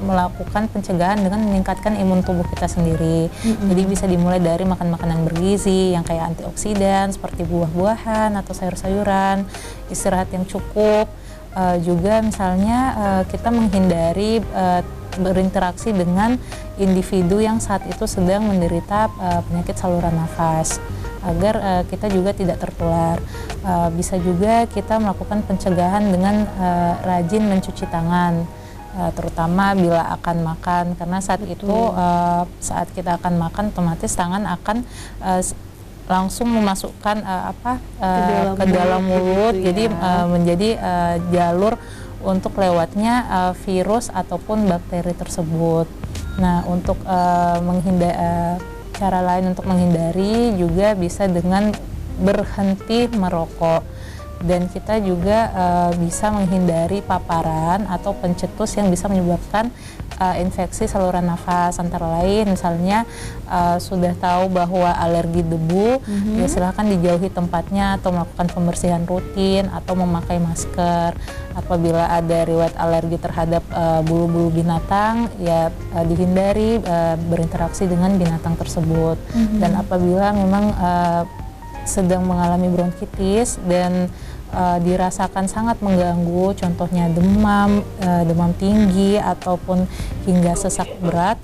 melakukan pencegahan dengan meningkatkan imun tubuh kita sendiri. Jadi bisa dimulai dari makan makanan bergizi yang kayak antioksidan seperti buah-buahan atau sayur-sayuran, istirahat yang cukup, juga misalnya kita menghindari berinteraksi dengan individu yang saat itu sedang menderita penyakit saluran nafas agar kita juga tidak tertular. Bisa juga kita melakukan pencegahan dengan rajin mencuci tangan, terutama bila akan makan, karena saat itu saat kita akan makan otomatis tangan akan langsung memasukkan ke dalam mulut, gitu jadi ya. menjadi jalur untuk lewatnya virus ataupun bakteri tersebut. Nah, untuk cara lain untuk menghindari juga bisa dengan berhenti merokok, dan kita juga bisa menghindari paparan atau pencetus yang bisa menyebabkan infeksi saluran nafas, antara lain misalnya sudah tahu bahwa alergi debu, ya silahkan dijauhi tempatnya atau melakukan pembersihan rutin atau memakai masker. Apabila ada riwayat alergi terhadap bulu-bulu binatang, ya dihindari berinteraksi dengan binatang tersebut. Dan apabila memang sedang mengalami bronkitis dan dirasakan sangat mengganggu, contohnya demam, demam tinggi ataupun hingga sesak berat,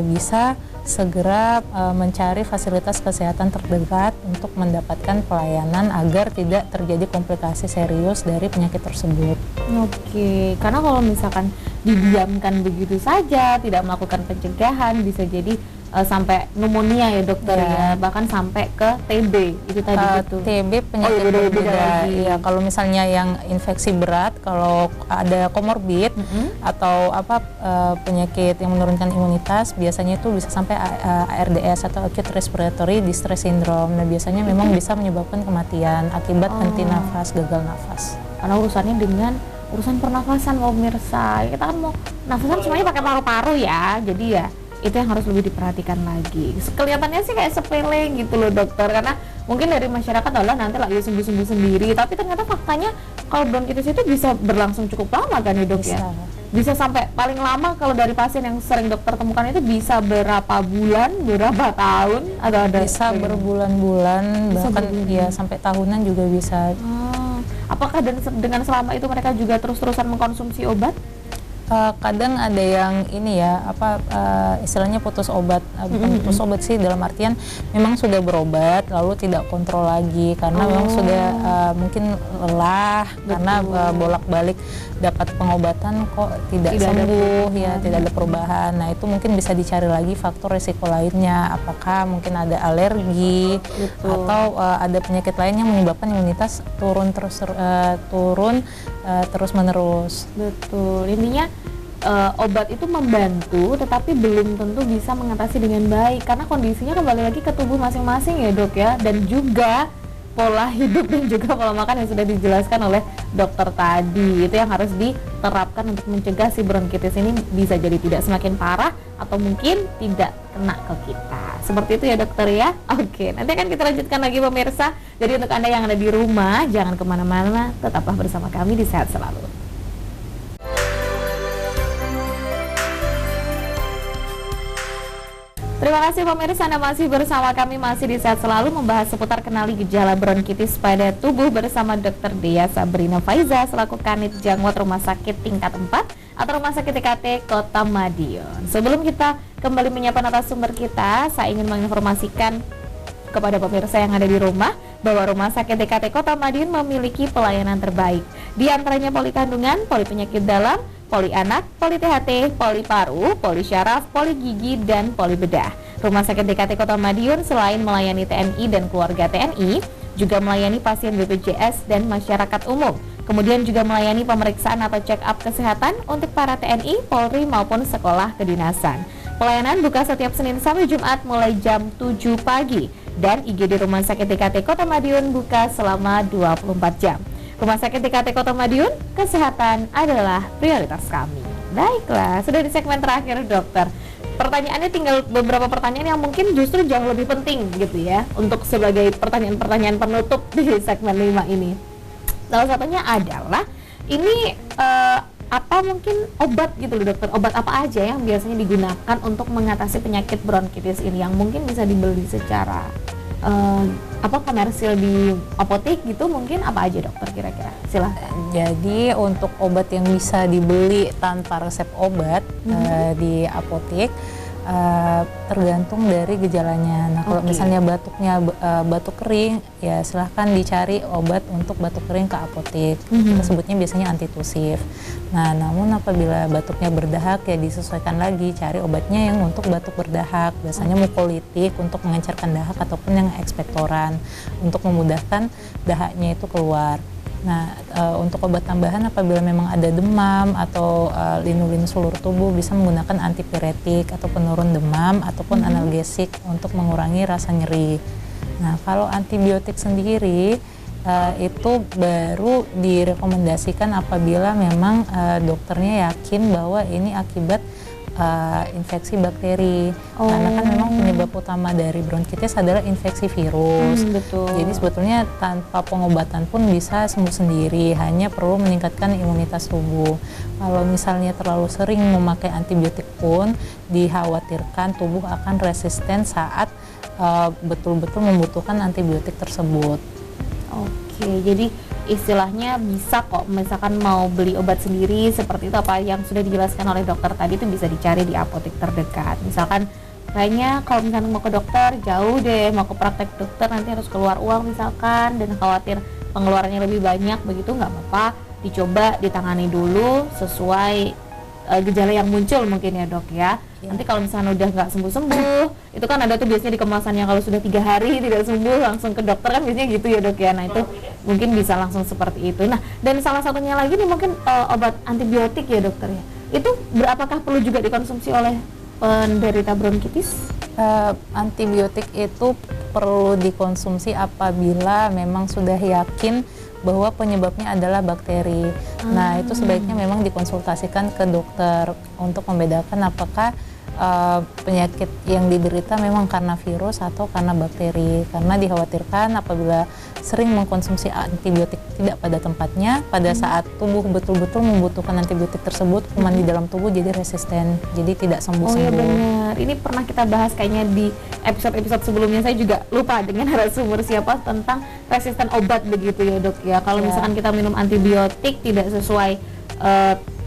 bisa segera mencari fasilitas kesehatan terdekat untuk mendapatkan pelayanan agar tidak terjadi komplikasi serius dari penyakit tersebut. Oke, karena kalau misalkan didiamkan begitu saja, tidak melakukan pencegahan, bisa jadi sampai pneumonia ya dokter ya, bahkan sampai ke TB itu tadi betul. TB penyakit berbeda. Ya, kalau misalnya yang infeksi berat, kalau ada komorbid atau penyakit yang menurunkan imunitas, biasanya itu bisa sampai ARDS atau acute respiratory distress syndrome. Nah, biasanya memang bisa menyebabkan kematian akibat henti nafas, gagal nafas. Karena urusannya dengan urusan pernafasan, pemirsa. Kita kan mau nafasan semuanya pakai paru-paru ya. Jadi ya itu yang harus lebih diperhatikan lagi. Kelihatannya sih kayak sepele gitu loh dokter, karena mungkin dari masyarakat adalah nanti lagi sembuh-sembuh sendiri, tapi ternyata faktanya kalau bronkitis itu bisa berlangsung cukup lama kan ya dok ya? Bisa sampai paling lama kalau dari pasien yang sering dokter temukan itu bisa berapa bulan, berapa tahun, atau ada bisa berbulan-bulan, bahkan ya sampai tahunan juga bisa. Apakah dengan selama itu mereka juga terus-terusan mengkonsumsi obat? Kadang ada yang ini ya, istilahnya putus obat, bukan putus obat sih, dalam artian memang sudah berobat lalu tidak kontrol lagi karena memang sudah mungkin lelah. Betul. Karena bolak-balik dapat pengobatan kok tidak sembuh ya, tidak ada perubahan. Nah, itu mungkin bisa dicari lagi faktor risiko lainnya, apakah mungkin ada alergi. Betul. Atau ada penyakit lain yang menyebabkan imunitas turun terus-menerus. Betul. Intinya obat itu membantu, tetapi belum tentu bisa mengatasi dengan baik karena kondisinya kembali lagi ke tubuh masing-masing ya dok ya, dan juga pola hidup dan juga pola makan yang sudah dijelaskan oleh dokter tadi. Itu yang harus diterapkan untuk mencegah si bronkitis ini bisa jadi tidak semakin parah atau mungkin tidak kena ke kita. Seperti itu ya dokter ya. Oke, nanti akan kita lanjutkan lagi pemirsa. Jadi untuk Anda yang ada di rumah, jangan kemana-mana, tetaplah bersama kami di Sehat Selalu. Terima kasih pemirsa, Anda masih bersama kami, masih di Sehat Selalu, membahas seputar kenali gejala bronkitis pada tubuh bersama Dr. Dea Sabrina Faiza selaku Kanit Jangwat Rumah Sakit Tingkat 4 atau Rumah Sakit TKT Kota Madiun. Sebelum kita kembali menyapa narasumber kita, saya ingin menginformasikan kepada pemirsa yang ada di rumah bahwa Rumah Sakit TKT Kota Madiun memiliki pelayanan terbaik. Di antaranya poli kandungan, poli penyakit dalam, poli anak, poli THT, poli paru, poli syaraf, poli gigi, dan poli bedah. Rumah Sakit DKT Kota Madiun selain melayani TNI dan keluarga TNI, juga melayani pasien BPJS dan masyarakat umum. Kemudian juga melayani pemeriksaan atau check-up kesehatan untuk para TNI, Polri maupun sekolah kedinasan. Pelayanan buka setiap Senin sampai Jumat mulai jam 7 pagi dan IGD Rumah Sakit DKT Kota Madiun buka selama 24 jam. Rumah Sakit TKT Kota Madiun, kesehatan adalah prioritas kami. Baiklah, sudah di segmen terakhir dokter. Pertanyaannya tinggal beberapa pertanyaan yang mungkin justru jauh lebih penting gitu ya, untuk sebagai pertanyaan-pertanyaan penutup di segmen 5 ini. Salah satunya adalah, ini apa mungkin obat gitu loh dokter, obat apa aja yang biasanya digunakan untuk mengatasi penyakit bronkitis ini yang mungkin bisa dibeli secara komersil di apotek gitu, mungkin apa aja dokter kira-kira? Silahkan. Jadi untuk obat yang bisa dibeli tanpa resep obat di apotek tergantung dari gejalanya. Nah kalau misalnya batuknya batuk kering, ya silahkan dicari obat untuk batuk kering ke apotek. Kita sebutnya biasanya antitusif. Nah namun apabila batuknya berdahak, ya disesuaikan lagi, cari obatnya yang untuk batuk berdahak. Biasanya mukolitik untuk mengencerkan dahak ataupun yang ekspektoran untuk memudahkan dahaknya itu keluar. Nah, untuk obat tambahan apabila memang ada demam atau linu-linu seluruh tubuh, bisa menggunakan antipiretik atau penurun demam ataupun analgesik untuk mengurangi rasa nyeri. Nah, kalau antibiotik sendiri itu baru direkomendasikan apabila memang dokternya yakin bahwa ini akibat infeksi bakteri, karena kan memang penyebab utama dari bronkitis adalah infeksi virus. Betul. Jadi sebetulnya tanpa pengobatan pun bisa sembuh sendiri, hanya perlu meningkatkan imunitas tubuh. Kalau misalnya terlalu sering memakai antibiotik pun dikhawatirkan tubuh akan resisten saat betul-betul membutuhkan antibiotik tersebut. Oke, jadi istilahnya bisa kok, misalkan mau beli obat sendiri seperti itu, apa yang sudah dijelaskan oleh dokter tadi itu bisa dicari di apotek terdekat. Misalkan kayaknya kalau misalnya mau ke dokter jauh deh, mau ke praktek dokter nanti harus keluar uang misalkan, dan khawatir pengeluarannya lebih banyak, begitu nggak apa-apa, dicoba ditangani dulu sesuai gejala yang muncul mungkin ya dok ya. Nanti kalau misalnya udah nggak sembuh-sembuh, itu kan ada tuh biasanya di kemasannya kalau sudah 3 hari tidak sembuh langsung ke dokter kan biasanya gitu ya dok ya. Nah itu mungkin bisa langsung seperti itu. Nah dan salah satunya lagi nih mungkin obat antibiotik ya dokter ya. Itu berapakah perlu juga dikonsumsi oleh penderita bronkitis? Antibiotik itu perlu dikonsumsi apabila memang sudah yakin bahwa penyebabnya adalah bakteri. Nah itu sebaiknya memang dikonsultasikan ke dokter untuk membedakan apakah penyakit yang diderita memang karena virus atau karena bakteri, karena dikhawatirkan apabila sering mengkonsumsi antibiotik tidak pada tempatnya, pada saat tubuh betul-betul membutuhkan antibiotik tersebut, kuman di dalam tubuh jadi resisten, jadi tidak sembuh-sembuh. Oh iya benar, ini pernah kita bahas kayaknya di episode-episode sebelumnya, saya juga lupa dengan narasumber siapa tentang resisten obat begitu ya dok ya. Kalau misalkan kita minum antibiotik tidak sesuai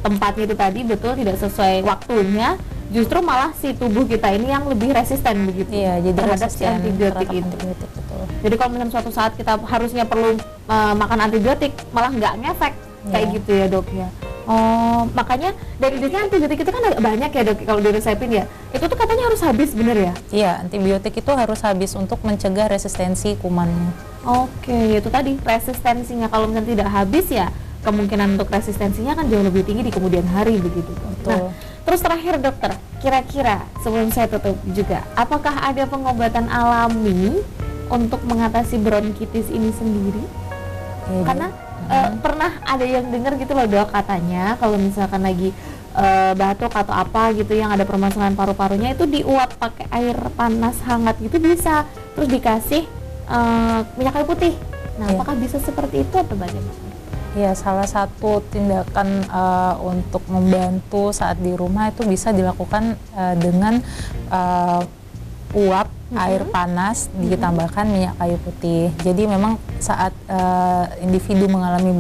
tempatnya itu tadi, betul tidak sesuai waktunya, justru malah si tubuh kita ini yang lebih resisten begitu. Iya, jadi terhadap si antibiotik itu. Betul. Jadi kalau misalnya suatu saat kita harusnya perlu makan antibiotik, malah nggak ngefek kayak gitu ya dok ya. Oh, makanya dari biasanya antibiotik itu kan agak banyak ya dok kalau diresepin ya. Itu tuh katanya harus habis, bener ya? Iya, antibiotik itu harus habis untuk mencegah resistensi kumannya. Oke, itu tadi resistensinya, kalau misalnya tidak habis ya kemungkinan untuk resistensinya kan jauh lebih tinggi di kemudian hari begitu. Betul. Nah, terus terakhir dokter, kira-kira sebelum saya tutup juga, apakah ada pengobatan alami untuk mengatasi bronkitis ini sendiri? Karena pernah ada yang dengar gitu loh dok, katanya kalau misalkan lagi batuk atau apa gitu yang ada permasalahan paru-parunya itu diuap pakai air panas hangat gitu bisa, terus dikasih minyak kayu putih. Nah, apakah bisa seperti itu atau bagaimana? Ya, salah satu tindakan untuk membantu saat di rumah itu bisa dilakukan dengan uap air panas ditambahkan minyak kayu putih. Jadi memang saat individu mengalami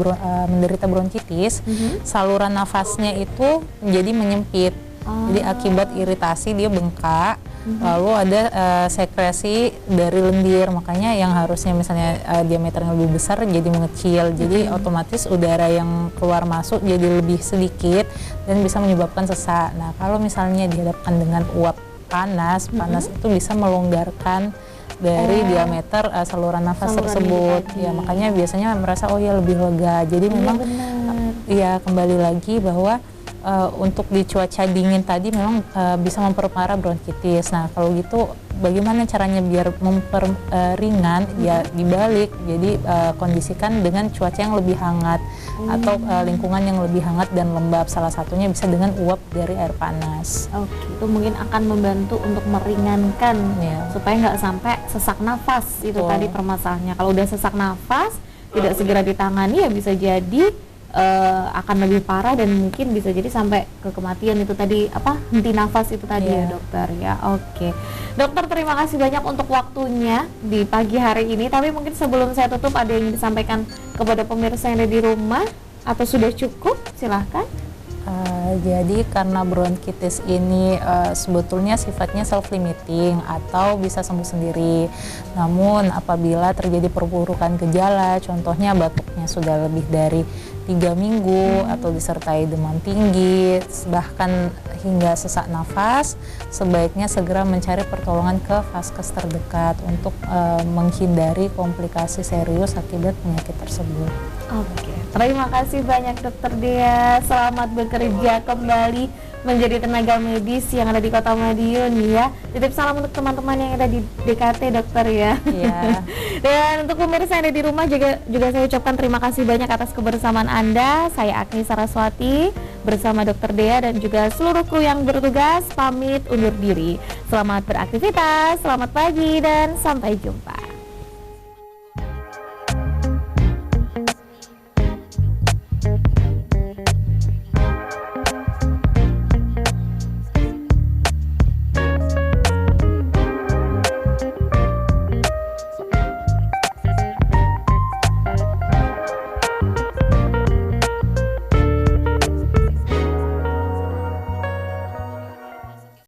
menderita bronkitis, saluran nafasnya itu menjadi menyempit. Jadi akibat iritasi dia bengkak. Lalu ada sekresi dari lendir, makanya yang harusnya misalnya diameternya lebih besar jadi mengecil, jadi otomatis udara yang keluar masuk jadi lebih sedikit dan bisa menyebabkan sesak. Nah kalau misalnya dihadapkan dengan uap panas itu bisa melonggarkan dari diameter saluran nafas tersebut. Ya makanya biasanya merasa oh ya lebih lega. Jadi memang ya kembali lagi bahwa untuk di cuaca dingin tadi memang bisa memperparah bronkitis. Nah kalau gitu bagaimana caranya biar ringan? Ya dibalik, jadi kondisikan dengan cuaca yang lebih hangat atau lingkungan yang lebih hangat dan lembab. Salah satunya bisa dengan uap dari air panas. Oke, itu mungkin akan membantu untuk meringankan supaya nggak sampai sesak nafas itu tadi permasalahannya. Kalau udah sesak nafas tidak segera ditangani ya bisa jadi akan lebih parah dan mungkin bisa jadi sampai ke kematian itu tadi henti nafas itu tadi ya dokter ya. Oke. Dokter terima kasih banyak untuk waktunya di pagi hari ini, tapi mungkin sebelum saya tutup ada yang ingin disampaikan kepada pemirsa yang ada di rumah atau sudah cukup? Silahkan. Jadi karena bronkitis ini sebetulnya sifatnya self-limiting atau bisa sembuh sendiri. Namun apabila terjadi perburukan gejala, contohnya batuknya sudah lebih dari 3 minggu atau disertai demam tinggi, bahkan hingga sesak nafas, sebaiknya segera mencari pertolongan ke vaskes terdekat untuk menghindari komplikasi serius akibat penyakit tersebut. Oke, terima kasih banyak Dokter Dea. Selamat bekerja kembali menjadi tenaga medis yang ada di Kota Madiun ya. Titip salam untuk teman-teman yang ada di DKT dokter ya. Iya. Dan untuk pemirsa yang ada di rumah juga saya ucapkan terima kasih banyak atas kebersamaan Anda. Saya Agni Saraswati bersama Dokter Dea dan juga seluruh kru yang bertugas pamit undur diri. Selamat beraktivitas, selamat pagi dan sampai jumpa.